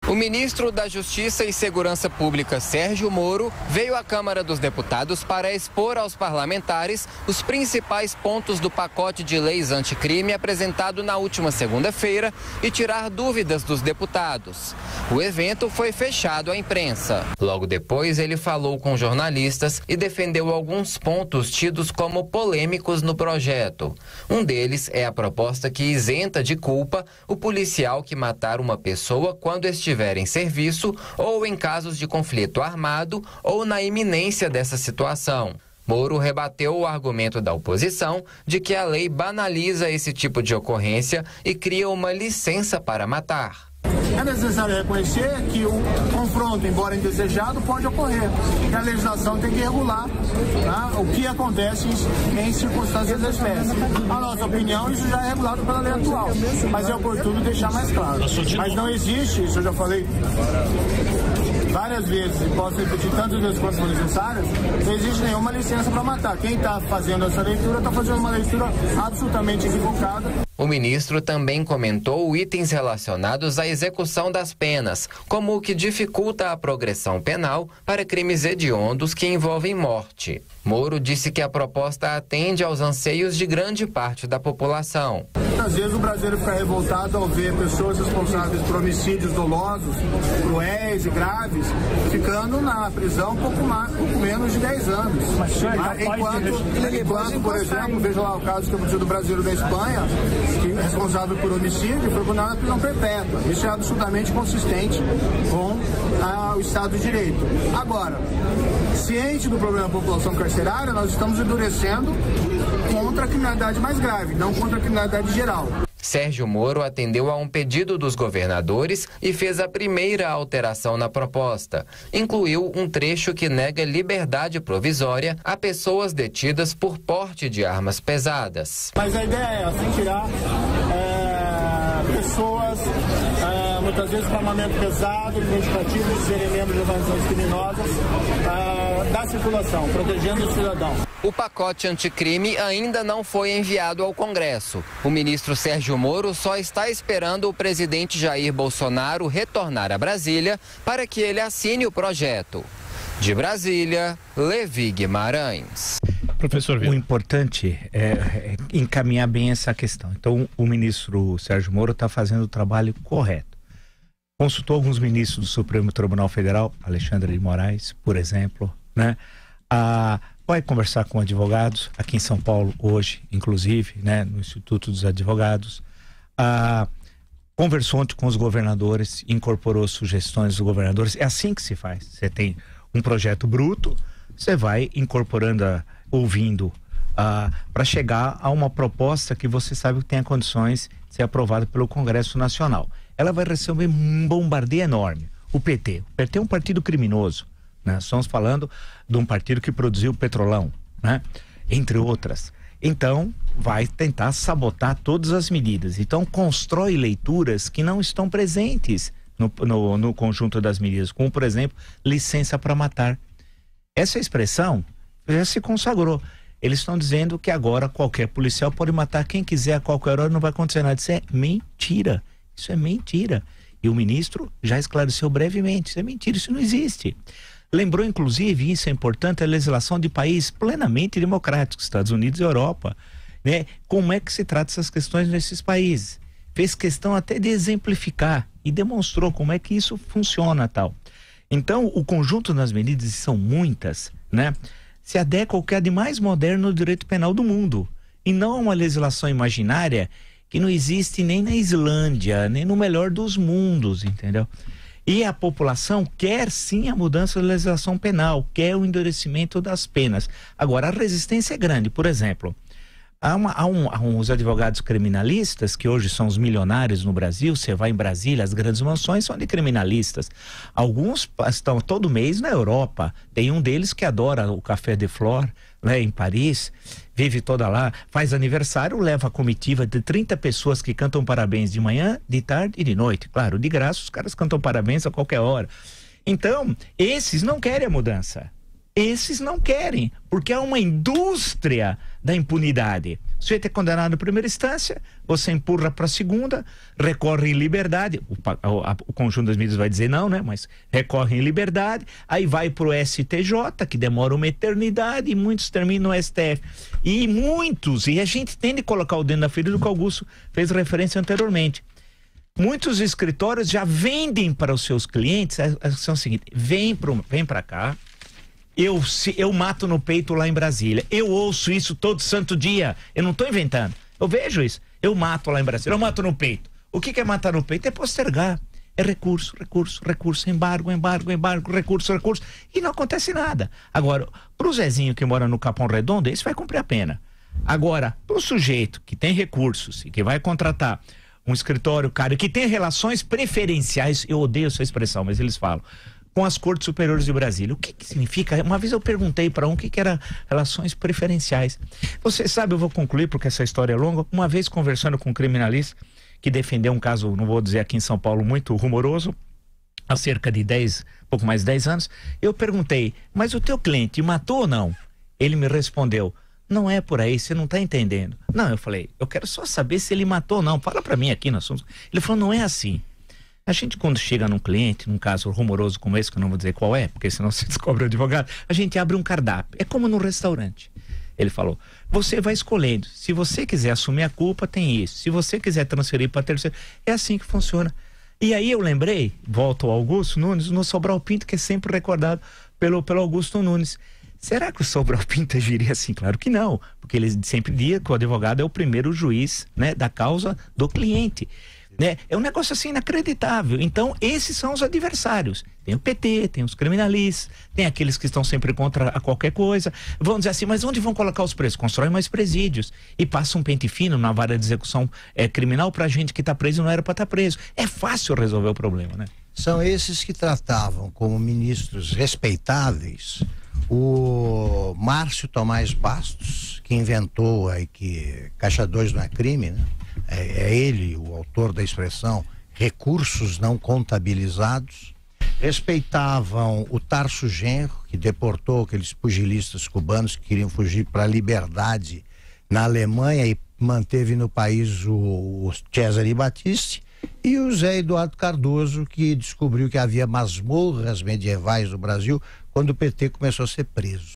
O ministro da Justiça e Segurança Pública, Sérgio Moro, veio à Câmara dos Deputados para expor aos parlamentares os principais pontos do pacote de leis anticrime apresentado na última segunda-feira e tirar dúvidas dos deputados. O evento foi fechado à imprensa. Logo depois, ele falou com jornalistas e defendeu alguns pontos tidos como polêmicos no projeto. Um deles é a proposta que isenta de culpa o policial que matar uma pessoa quando estiver em serviço ou em casos de conflito armado ou na iminência dessa situação. Moro rebateu o argumento da oposição de que a lei banaliza esse tipo de ocorrência e cria uma licença para matar. É necessário reconhecer que o confronto, embora indesejado, pode ocorrer. E a legislação tem que regular, tá, o que acontece em circunstâncias da espécie. A nossa opinião, isso já é regulado pela lei atual. Mas é oportuno deixar mais claro. Mas não existe, isso eu já falei várias vezes, e posso repetir tantas vezes quanto for necessárias, não existe nenhuma licença para matar. Quem está fazendo essa leitura está fazendo uma leitura absolutamente equivocada. O ministro também comentou itens relacionados à execução das penas, como o que dificulta a progressão penal para crimes hediondos que envolvem morte. Moro disse que a proposta atende aos anseios de grande parte da população. Às vezes o brasileiro fica revoltado ao ver pessoas responsáveis por homicídios dolosos, cruéis e graves, ficando na prisão pouco menos de 10 anos. Enquanto, por exemplo, veja lá o caso que aconteceu do brasileiro da Espanha, que é responsável por homicídio, foi condenado à prisão perpétua. Isso é absolutamente consistente com o Estado de Direito. Agora, ciente do problema da população carcerária, nós estamos endurecendo contra a criminalidade mais grave, não contra a criminalidade geral. Sérgio Moro atendeu a um pedido dos governadores e fez a primeira alteração na proposta. Incluiu um trecho que nega liberdade provisória a pessoas detidas por porte de armas pesadas. Mas a ideia é assim, tirar pessoas, muitas vezes com armamento pesado, identificativo de serem membros de organizações criminosas, da circulação, protegendo o cidadão. O pacote anticrime ainda não foi enviado ao Congresso. O ministro Sérgio Moro só está esperando o presidente Jair Bolsonaro retornar a Brasília para que ele assine o projeto. De Brasília, Levi Guimarães. Professor Vila. O importante é encaminhar bem essa questão. Então, o ministro Sérgio Moro está fazendo o trabalho correto. Consultou alguns ministros do Supremo Tribunal Federal, Alexandre de Moraes, por exemplo, né? Vai conversar com advogados, aqui em São Paulo hoje, inclusive, né, no Instituto dos Advogados. Conversou ontem com os governadores, incorporou sugestões dos governadores. É assim que se faz. Você tem um projeto bruto, você vai incorporando, ouvindo, para chegar a uma proposta que você sabe que tem condições de ser aprovada pelo Congresso Nacional. Ela vai receber um bombardeio enorme. O PT é um partido criminoso, né? Estamos falando de um partido que produziu Petrolão, né? Entre outras. Então, vai tentar sabotar todas as medidas. Então, constrói leituras que não estão presentes no conjunto das medidas, como, por exemplo, licença para matar. Essa expressão já se consagrou. Eles estão dizendo que agora qualquer policial pode matar quem quiser a qualquer hora, não vai acontecer nada. Isso é mentira. Isso é mentira. E o ministro já esclareceu brevemente. Isso é mentira, isso não existe. Lembrou, inclusive, isso é importante, a legislação de países plenamente democráticos, Estados Unidos e Europa, né? Como é que se trata essas questões nesses países. Fez questão até de exemplificar e demonstrou como é que isso funciona, tal. Então, o conjunto das medidas, são muitas, né? Se adequa ao que há de mais moderno no direito penal do mundo. E não a uma legislação imaginária que não existe nem na Islândia, nem no melhor dos mundos, entendeu? E a população quer sim a mudança da legislação penal, quer o endurecimento das penas. Agora, a resistência é grande. Por exemplo, há uns advogados criminalistas, que hoje são os milionários no Brasil. Você vai em Brasília, as grandes mansões são de criminalistas. Alguns estão todo mês na Europa. Tem um deles que adora o Café de Flore, né, em Paris, vive toda lá, faz aniversário, leva a comitiva de 30 pessoas que cantam parabéns de manhã, de tarde e de noite. Claro, de graça os caras cantam parabéns a qualquer hora. Então, esses não querem a mudança. Esses não querem, porque há uma indústria da impunidade. O sujeito é condenado na primeira instância, você empurra para a segunda, recorre em liberdade, o conjunto das medidas vai dizer não, né? Mas recorre em liberdade, aí vai para o STJ, que demora uma eternidade, e muitos terminam no STF. E a gente tem de colocar o dedo na ferida do que o Augusto fez referência anteriormente. Muitos escritórios já vendem para os seus clientes a ação seguinte: vem para cá, eu mato no peito lá em Brasília. Eu ouço isso todo santo dia. Eu não estou inventando. Eu vejo isso. Eu mato lá em Brasília. Eu mato no peito. O que é matar no peito? É postergar. É recurso, embargo, recurso. E não acontece nada. Agora, pro Zezinho que mora no Capão Redondo, esse vai cumprir a pena. Agora, pro sujeito que tem recursos e que vai contratar um escritório, cara, que tem relações preferenciais, eu odeio essa expressão, mas eles falam, com as Cortes Superiores de Brasília. O que significa? Uma vez eu perguntei para um o que era relações preferenciais. Você sabe, eu vou concluir porque essa história é longa. Uma vez conversando com um criminalista que defendeu um caso, não vou dizer aqui em São Paulo, muito rumoroso, há cerca de pouco mais de 10 anos, eu perguntei, mas o teu cliente matou ou não? Ele me respondeu, não é por aí, você não está entendendo. Não, eu falei, eu quero só saber se ele matou ou não, fala para mim aqui no assunto. Ele falou, não é assim. A gente, quando chega num cliente, num caso rumoroso como esse, que eu não vou dizer qual é, porque senão você descobre o advogado, a gente abre um cardápio. É como no restaurante. Ele falou, você vai escolhendo. Se você quiser assumir a culpa, tem isso. Se você quiser transferir para terceiro, é assim que funciona. E aí eu lembrei, volto ao Augusto Nunes, no Sobral Pinto, que é sempre recordado pelo Augusto Nunes. Será que o Sobral Pinto agiria assim? Claro que não, porque ele sempre diz que o advogado é o primeiro juiz, né, da causa do cliente. Né? É um negócio assim inacreditável. Então, esses são os adversários. Tem o PT, tem os criminalistas, tem aqueles que estão sempre contra a qualquer coisa. Vão dizer assim, mas onde vão colocar os presos? Constrói mais presídios e passa um pente fino na vara de execução criminal pra gente que tá preso e não era pra estar preso. É fácil resolver o problema, né? São esses que tratavam como ministros respeitáveis o Márcio Tomás Bastos, que inventou aí que Caixa 2 não é crime, né? É ele o autor da expressão recursos não contabilizados. Respeitavam o Tarso Genro, que deportou aqueles pugilistas cubanos que queriam fugir para a liberdade na Alemanha e manteve no país o Cesare Battisti, e o Zé Eduardo Cardoso, que descobriu que havia masmorras medievais no Brasil quando o PT começou a ser preso.